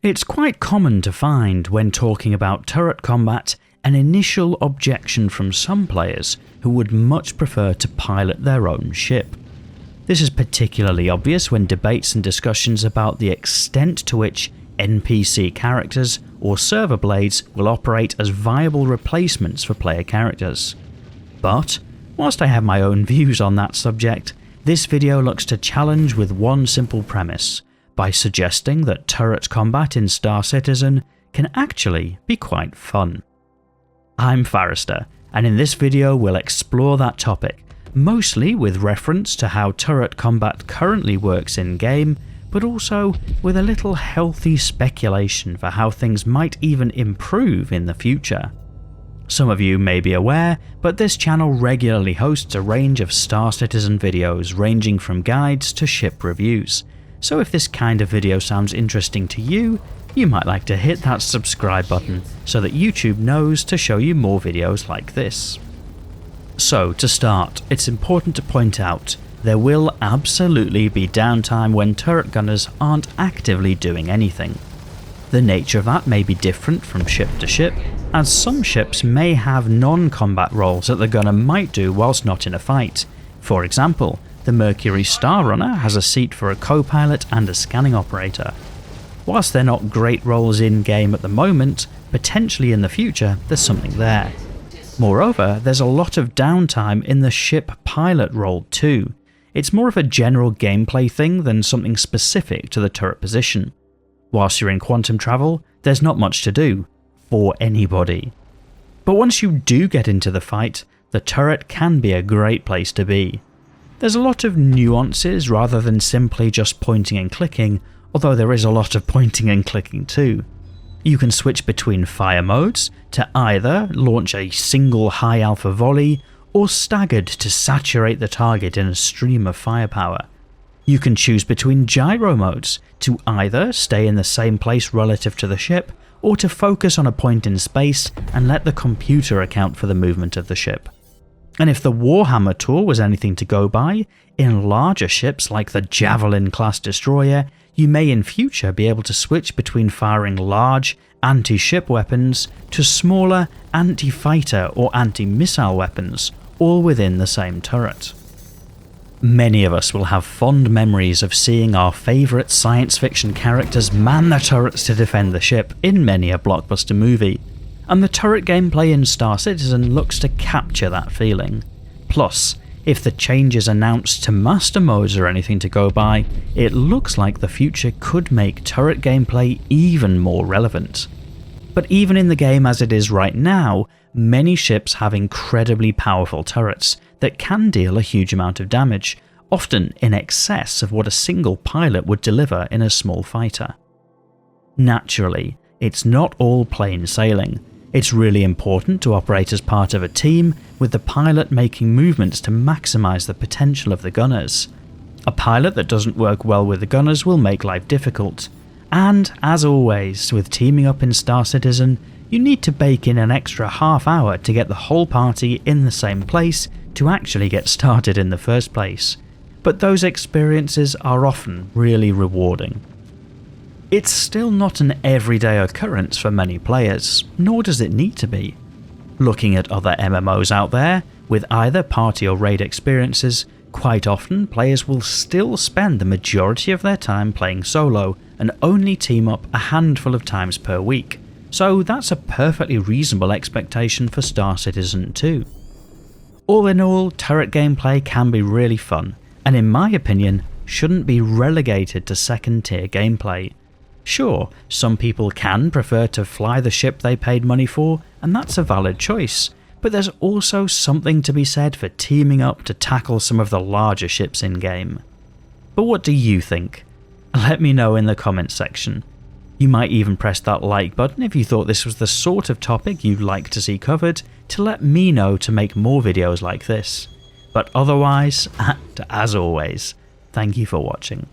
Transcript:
It's quite common to find when talking about turret combat an initial objection from some players who would much prefer to pilot their own ship. This is particularly obvious when debates and discussions about the extent to which NPC characters or server blades will operate as viable replacements for player characters. But, whilst I have my own views on that subject, this video looks to challenge with one simple premise, by suggesting that turret combat in Star Citizen can actually be quite fun. I'm Forrester, and in this video we'll explore that topic, mostly with reference to how turret combat currently works in-game, but also with a little healthy speculation for how things might even improve in the future. Some of you may be aware, but this channel regularly hosts a range of Star Citizen videos ranging from guides to ship reviews, so if this kind of video sounds interesting to you, you might like to hit that subscribe button so that YouTube knows to show you more videos like this. So to start, it's important to point out there will absolutely be downtime when turret gunners aren't actively doing anything. The nature of that may be different from ship to ship, as some ships may have non-combat roles that the gunner might do whilst not in a fight. For example, the Mercury Star Runner has a seat for a co-pilot and a scanning operator. Whilst they're not great roles in-game at the moment, potentially in the future there's something there. Moreover, there's a lot of downtime in the ship pilot role too. It's more of a general gameplay thing than something specific to the turret position. Whilst you're in quantum travel, there's not much to do, for anybody. But once you do get into the fight, the turret can be a great place to be. There's a lot of nuances rather than simply just pointing and clicking, although there is a lot of pointing and clicking too. You can switch between fire modes to either launch a single high alpha volley or staggered to saturate the target in a stream of firepower. You can choose between gyro modes to either stay in the same place relative to the ship or to focus on a point in space and let the computer account for the movement of the ship. And if the Warhammer tool was anything to go by, in larger ships like the Javelin class destroyer, you may in future be able to switch between firing large anti-ship weapons to smaller anti-fighter or anti-missile weapons, all within the same turret. Many of us will have fond memories of seeing our favourite science fiction characters man the turrets to defend the ship in many a blockbuster movie, and the turret gameplay in Star Citizen looks to capture that feeling. Plus, if the changes announced to master modes are anything to go by, it looks like the future could make turret gameplay even more relevant. But even in the game as it is right now, many ships have incredibly powerful turrets that can deal a huge amount of damage, often in excess of what a single pilot would deliver in a small fighter. Naturally, it's not all plain sailing. It's really important to operate as part of a team, with the pilot making movements to maximise the potential of the gunners. A pilot that doesn't work well with the gunners will make life difficult. And, as always, with teaming up in Star Citizen, you need to bake in an extra half hour to get the whole party in the same place to actually get started in the first place. But those experiences are often really rewarding. It's still not an everyday occurrence for many players, nor does it need to be. Looking at other MMOs out there, with either party or raid experiences, quite often players will still spend the majority of their time playing solo and only team up a handful of times per week, so that's a perfectly reasonable expectation for Star Citizen too. All in all, turret gameplay can be really fun, and in my opinion, shouldn't be relegated to second tier gameplay. Sure, some people can prefer to fly the ship they paid money for, and that's a valid choice, but there's also something to be said for teaming up to tackle some of the larger ships in-game. But what do you think? Let me know in the comments section. You might even press that like button if you thought this was the sort of topic you'd like to see covered, to let me know to make more videos like this. But otherwise, and as always, thank you for watching.